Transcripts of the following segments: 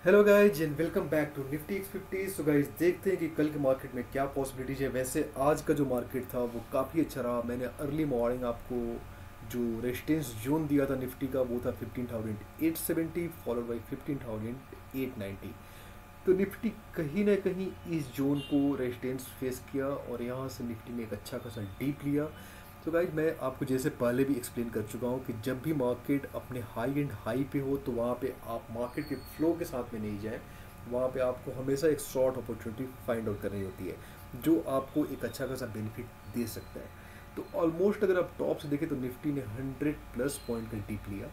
Hello guys and welcome back to Nifty X50। So guys देखते हैं कि कल के मार्केट में क्या पॉसिबिलिटीज है। वैसे आज का जो मार्केट था वो काफ़ी अच्छा रहा। मैंने अर्ली मॉर्निंग आपको जो रेजिस्टेंस जोन दिया था निफ्टी का वो था 15,870 फॉलोड बाई 15,890। तो निफ्टी कहीं ना कहीं इस जोन को रेजिस्टेंस फेस किया और यहाँ से निफ्टी ने एक अच्छा खासा डीप लिया। तो गाइज मैं आपको जैसे पहले भी एक्सप्लेन कर चुका हूँ कि जब भी मार्केट अपने हाई एंड हाई पे हो तो वहाँ पे आप मार्केट के फ्लो के साथ में नहीं जाएं। वहाँ पे आपको हमेशा एक शॉर्ट अपॉर्चुनिटी फाइंड आउट करनी होती है जो आपको एक अच्छा खासा बेनिफिट दे सकता है। तो ऑलमोस्ट अगर आप टॉप से देखें तो निफ्टी ने 100+ पॉइंट का डीप लिया।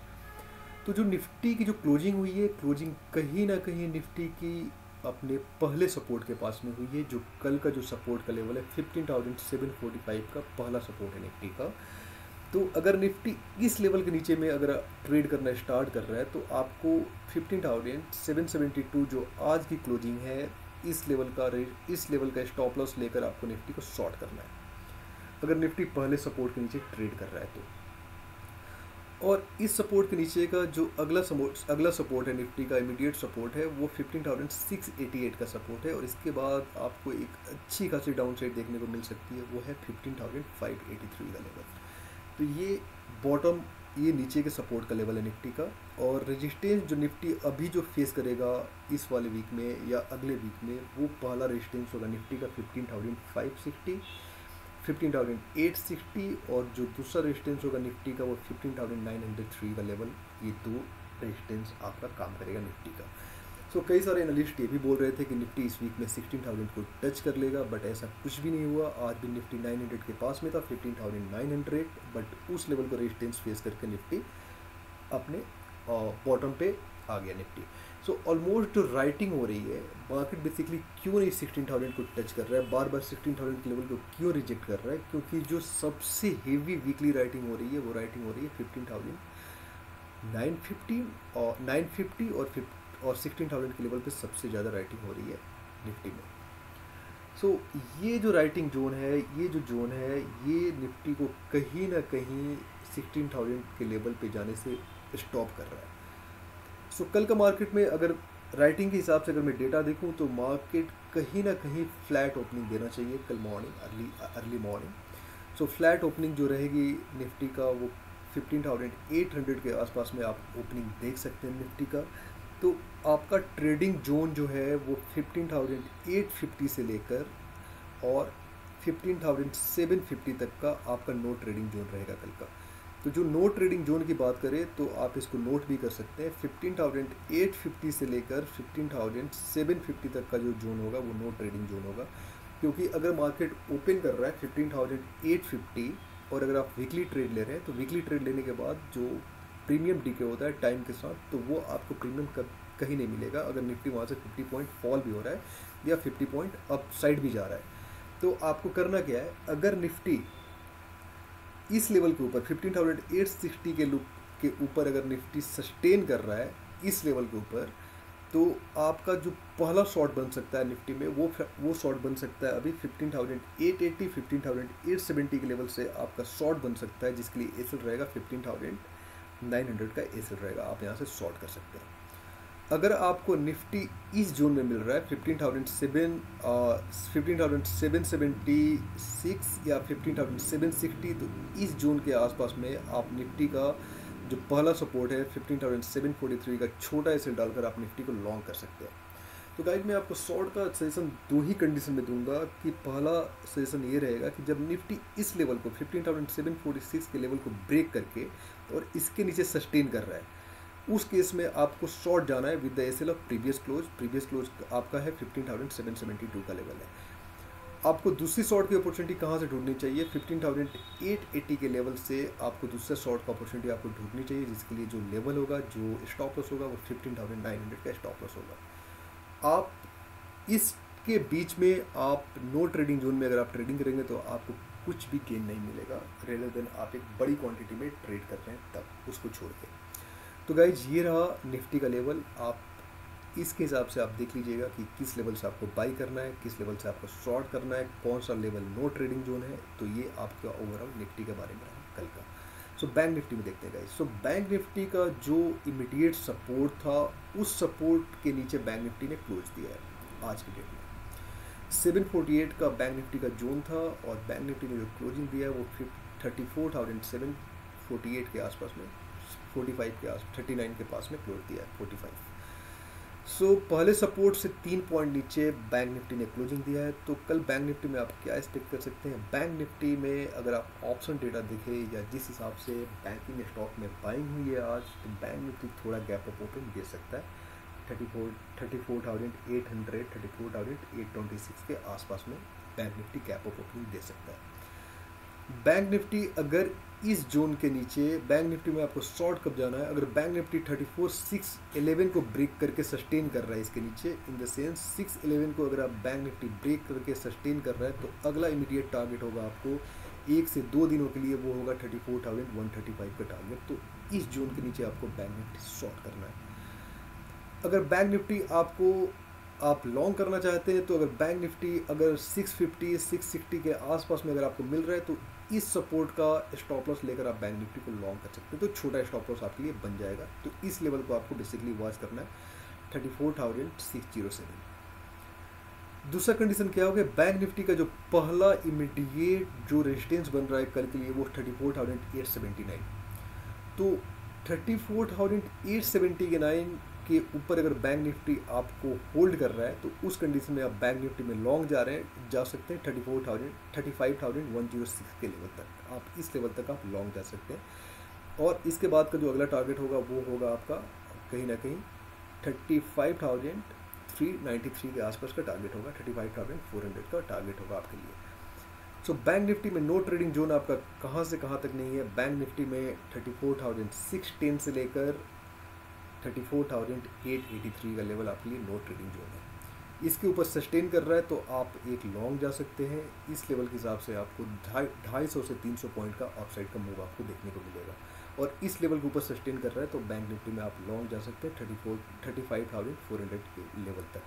तो जो निफ्टी की जो क्लोजिंग हुई है, क्लोजिंग कहीं ना कहीं निफ्टी की अपने पहले सपोर्ट के पास में हुई है। जो कल का जो सपोर्ट का लेवल है 15,745 का पहला सपोर्ट है निफ्टी का। तो अगर निफ्टी इस लेवल के नीचे में अगर ट्रेड करना स्टार्ट कर रहा है तो आपको 15,772 जो आज की क्लोजिंग है इस लेवल का स्टॉप लॉस लेकर आपको निफ्टी को शॉर्ट करना है अगर निफ्टी पहले सपोर्ट के नीचे ट्रेड कर रहा है तो। और इस सपोर्ट के नीचे का जो अगला सपोर्ट है निफ्टी का इमीडिएट सपोर्ट है वो 15,688 का सपोर्ट है। और इसके बाद आपको एक अच्छी खासी डाउन साइड देखने को मिल सकती है, वो है 15,583 का लेवल। तो ये बॉटम, ये नीचे के सपोर्ट का लेवल है निफ्टी का। और रेजिस्टेंस जो निफ्टी अभी जो फेस करेगा इस वाले वीक में या अगले वीक में, वो पहला रेजिस्टेंस होगा निफ्टी का 15,560, 15,860। और जो दूसरा रेजिस्टेंस होगा निफ्टी का वो 15,903 का लेवल। ये दो रेजिस्टेंस आपका काम करेगा निफ्टी का। सो कई सारे एनालिस्ट ये भी बोल रहे थे कि निफ्टी इस वीक में 16,000 को टच कर लेगा, बट ऐसा कुछ भी नहीं हुआ। आज भी निफ्टी 900 के पास में था, 15,900, बट उस लेवल को रेजिस्टेंस फेस करके निफ्टी अपने बॉटम पे आ गया निफ्टी। सो ऑलमोस्ट जो राइटिंग हो रही है, मार्केट बेसिकली क्यों नहीं 16,000 को टच कर रहा है, बार बार 16,000 के लेवल को क्यों रिजेक्ट कर रहा है, क्योंकि जो सबसे हेवी वीकली राइटिंग हो रही है वो राइटिंग हो रही है 15,950 और 950 और 16,000 के लेवल पे सबसे ज़्यादा राइटिंग हो रही है निफ्टी में। सो ये जो राइटिंग जोन है, ये जो जोन है, ये निफ्टी को कहीं ना कहीं 16,000 के लेवल पे जाने से स्टॉप कर रहा है। सो कल का मार्केट में अगर राइटिंग के हिसाब से अगर मैं डेटा देखूं तो मार्केट कहीं ना कहीं फ्लैट ओपनिंग देना चाहिए कल मॉर्निंग, अर्ली मॉर्निंग। सो फ्लैट ओपनिंग जो रहेगी निफ्टी का वो 15,800 के आसपास में आप ओपनिंग देख सकते हैं निफ्टी का। तो आपका ट्रेडिंग जोन जो है वो 15,850 से लेकर और 15,750 तक का आपका नो ट्रेडिंग जोन रहेगा कल का। तो जो नो ट्रेडिंग जोन की बात करें तो आप इसको नोट भी कर सकते हैं। 15,850 से लेकर 15,750 तक का जो जोन होगा वो नो ट्रेडिंग जोन होगा। क्योंकि अगर मार्केट ओपन कर रहा है 15,850 और अगर आप वीकली ट्रेड ले रहे हैं तो वीकली ट्रेड लेने के बाद जो प्रीमियम डीके होता है टाइम के साथ, तो वो आपको प्रीमियम कहीं नहीं मिलेगा अगर निफ्टी वहाँ से 50 पॉइंट फॉल भी हो रहा है या 50 पॉइंट अप साइड भी जा रहा है। तो आपको करना क्या है, अगर निफ्टी इस लेवल के ऊपर 15,860 के ऊपर अगर निफ्टी सस्टेन कर रहा है इस लेवल के ऊपर, तो आपका जो पहला शॉट बन सकता है निफ्टी में वो शॉट बन सकता है अभी 15,880 15,870 के लेवल से आपका शॉट बन सकता है, जिसके लिए एसएल रहेगा 15,900 का एसएल रहेगा। आप यहाँ से शॉर्ट कर सकते हैं। अगर आपको निफ्टी इस जोन में मिल रहा है 15,776 या 15,760, तो इस जोन के आसपास में आप निफ्टी का जो पहला सपोर्ट है 15,743 का छोटा एसएल डालकर आप निफ्टी को लॉन्ग कर सकते हैं। तो गाइड मैं आपको शॉर्ट का सजेशन दो ही कंडीशन में दूंगा कि पहला सजेशन ये रहेगा कि जब निफ्टी इस लेवल को 15,746 के लेवल को ब्रेक करके और इसके नीचे सस्टेन कर रहा है, उस केस में आपको शॉर्ट जाना है with the SL of previous close आपका है 15,772 का लेवल है। आपको दूसरी शॉर्ट की अपॉर्चुनिटी कहाँ से ढूंढनी चाहिए, 15,880 के लेवल से आपको दूसरा शॉर्ट का अपॉर्चुनिटी आपको ढूंढनी चाहिए, जिसके लिए जो लेवल होगा, जो स्टॉप लॉस होगा वो 15,900 का स्टॉप लॉस होगा। आप इसके बीच में आप नो ट्रेडिंग जोन में अगर आप ट्रेडिंग करेंगे तो आपको कुछ भी गेन नहीं मिलेगा, रेदर देन आप एक बड़ी क्वांटिटी में ट्रेड कर रहे हैं तब उसको छोड़ के। तो गाइज ये रहा निफ्टी का लेवल। आप इसके हिसाब से आप देख लीजिएगा कि किस लेवल से आपको बाई करना है, किस लेवल से आपको शॉर्ट करना है, कौन सा लेवल नो ट्रेडिंग जोन है। तो ये आपका ओवरऑल निफ्टी के बारे में रहा कल का। सो बैंक निफ्टी में देखते हैं गाइस। सो बैंक निफ्टी का जो इमीडिएट सपोर्ट था, उस सपोर्ट के नीचे बैंक निफ्टी ने क्लोज दिया है आज की डेट में। 748 का बैंक निफ्टी का जोन था और बैंक निफ्टी ने जो क्लोजिंग दिया है वो 34,748 के आसपास में, 45 के आस 39 के पास में क्लोज दिया है, 45। सो पहले सपोर्ट से 3 पॉइंट नीचे बैंक निफ्टी ने क्लोजिंग दिया है। तो कल बैंक निफ्टी में आप क्या एक्सपेक्ट कर सकते हैं? बैंक निफ्टी में अगर आप ऑप्शन डेटा देखें या जिस हिसाब से बैंकिंग स्टॉक में बाइंग हुई है आज, तो बैंक निफ्टी थोड़ा गैप अप ओपन दे सकता है 34,800 34,826 के आसपास में bank Nifty gap up opening दे सकता है। बैंक निफ्टी अगर इस जोन के नीचे, बैंक निफ्टी में आपको शॉर्ट कब जाना है, अगर बैंक निफ्टी 34,611 को ब्रेक करके सस्टेन कर रहा है इसके नीचे, इन द सेंस 611 को अगर आप बैंक निफ्टी ब्रेक करके सस्टेन कर रहा है, तो अगला इमीडिएट टारगेट होगा आपको 1 से 2 दिनों के लिए, वो होगा 34,135 का टारगेट। तो इस जोन के नीचे आपको बैंक निफ्टी शॉर्ट करना है। अगर बैंक निफ्टी आप लॉन्ग करना चाहते हैं, तो अगर बैंक निफ्टी अगर 650 660 के आसपास में अगर आपको मिल रहा है, तो इस सपोर्ट का स्टॉप लॉस लेकर आप बैंक निफ्टी को लॉन्ग कर सकते हैं। तो छोटा स्टॉप लॉस आपके लिए बन जाएगा। तो इस लेवल को आपको बेसिकली वॉच करना है 34,607। दूसरा कंडीशन क्या हो गया? बैंक निफ्टी का जो पहला इमीडिएट जो रेजिस्टेंस बन रहा है कल के लिए, वो 34,879। तो 34,879 के ऊपर अगर बैंक निफ्टी आपको होल्ड कर रहा है, तो उस कंडीशन में आप बैंक निफ्टी में लॉन्ग जा सकते हैं 35,106 के लेवल तक। आप इस लेवल तक आप लॉन्ग जा सकते हैं। और इसके बाद का जो अगला टारगेट होगा वो होगा आपका कहीं ना कहीं 35,393 के आसपास का टारगेट होगा, 35,400 का टारगेट होगा आपके लिए। सो बैंक निफ्टी में नो ट्रेडिंग जोन आपका कहाँ से कहाँ तक नहीं है। बैंक निफ्टी में 34,610 से लेकर 34,883 का लेवल आपके लिए नो ट्रेडिंग जोन है। इसके ऊपर सस्टेन कर रहा है तो आप एक लॉन्ग जा सकते हैं। इस लेवल के हिसाब से आपको 250 से 300 पॉइंट का अपसाइड का मूव आपको देखने को मिलेगा। और इस लेवल के ऊपर सस्टेन कर रहा है तो बैंक निफ्टी में आप लॉन्ग जा सकते हैं 35,400 के लेवल तक।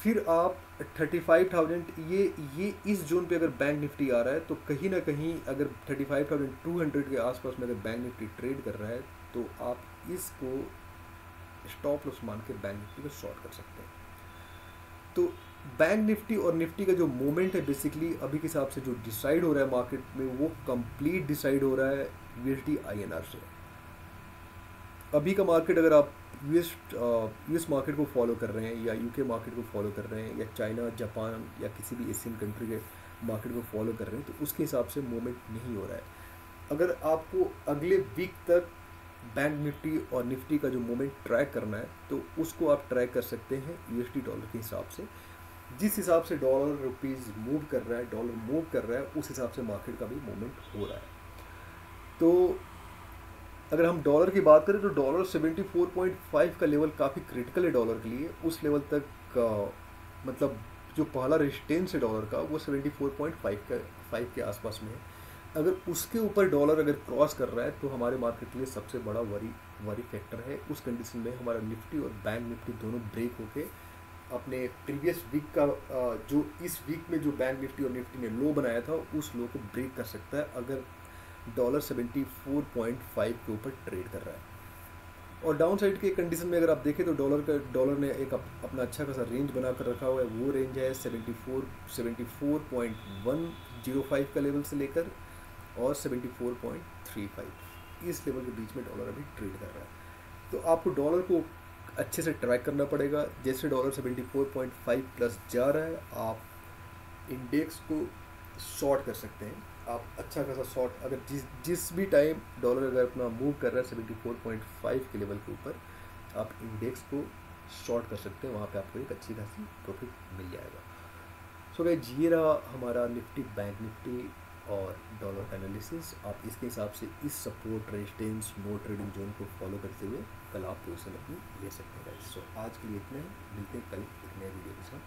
फिर आप 35,000 ये इस जोन पे अगर बैंक निफ्टी आ रहा है, तो कहीं ना कहीं अगर 35,200 के आसपास में अगर बैंक निफ्टी ट्रेड कर रहा है, तो आप इसको स्टॉप लॉस मान के बैंक निफ्टी को शॉर्ट कर सकते हैं। तो बैंक निफ्टी और निफ्टी का जो मोमेंट है बेसिकली अभी के हिसाब से जो डिसाइड हो रहा है मार्केट में, वो कंप्लीट डिसाइड हो रहा है USD INR से। अभी का मार्केट अगर आप यूएस मार्केट को फॉलो कर रहे हैं या UK मार्केट को फॉलो कर रहे हैं या चाइना, जापान या किसी भी एशियन कंट्री के मार्केट को फॉलो कर रहे हैं, तो उसके हिसाब से मूवमेंट नहीं हो रहा है। अगर आपको अगले वीक तक बैंक निफ्टी और निफ्टी का जो मूवमेंट ट्रैक करना है, तो उसको आप ट्रैक कर सकते हैं USD डॉलर के हिसाब से। जिस हिसाब से डॉलर रुपीज़ मूव कर रहा है, डॉलर मूव कर रहा है, उस हिसाब से मार्केट का भी मूवमेंट हो रहा है। तो अगर हम डॉलर की बात करें तो डॉलर 74.5 का लेवल काफ़ी क्रिटिकल है डॉलर के लिए। उस लेवल तक मतलब जो पहला रेजिस्टेंस है डॉलर का, वो 74.5 के आसपास में है। अगर उसके ऊपर डॉलर अगर क्रॉस कर रहा है, तो हमारे मार्केट के लिए सबसे बड़ा वरी फैक्टर है। उस कंडीशन में हमारा निफ्टी और बैंक निफ्टी दोनों ब्रेक होके अपने प्रीवियस वीक का जो इस वीक में जो बैंक निफ्टी और निफ्टी ने लो बनाया था, उस लो को ब्रेक कर सकता है अगर डॉलर 74.5 के ऊपर ट्रेड कर रहा है। और डाउन साइड के कंडीशन में अगर आप देखें तो डॉलर ने एक अपना अच्छा खासा रेंज बना कर रखा हुआ है। वो रेंज है 74.105 का लेवल से लेकर और 74.35, इस लेवल के बीच में डॉलर अभी ट्रेड कर रहा है। तो आपको डॉलर को अच्छे से ट्रैक करना पड़ेगा। जैसे डॉलर 74.5 प्लस जा रहा है, आप इंडेक्स को शॉर्ट कर सकते हैं। आप अच्छा खासा शॉर्ट, अगर जिस भी टाइम डॉलर अगर अपना मूव कर रहा है 74.5 के लेवल के ऊपर, आप इंडेक्स को शॉर्ट कर सकते हैं। वहाँ पे आपको एक अच्छी खासी प्रॉफिट मिल जाएगा। सो गाइस, ये रहा हमारा निफ्टी, बैंक निफ्टी और डॉलर एनालिसिस। आप इसके हिसाब से इस support, resistance, no trading zone को फॉलो करते हुए कल आप पोजीशन अपनी ले सकते हैं गाइस। सो आज के लिए इतना ही, मिलते हैं कल एक नए वीडियो के साथ।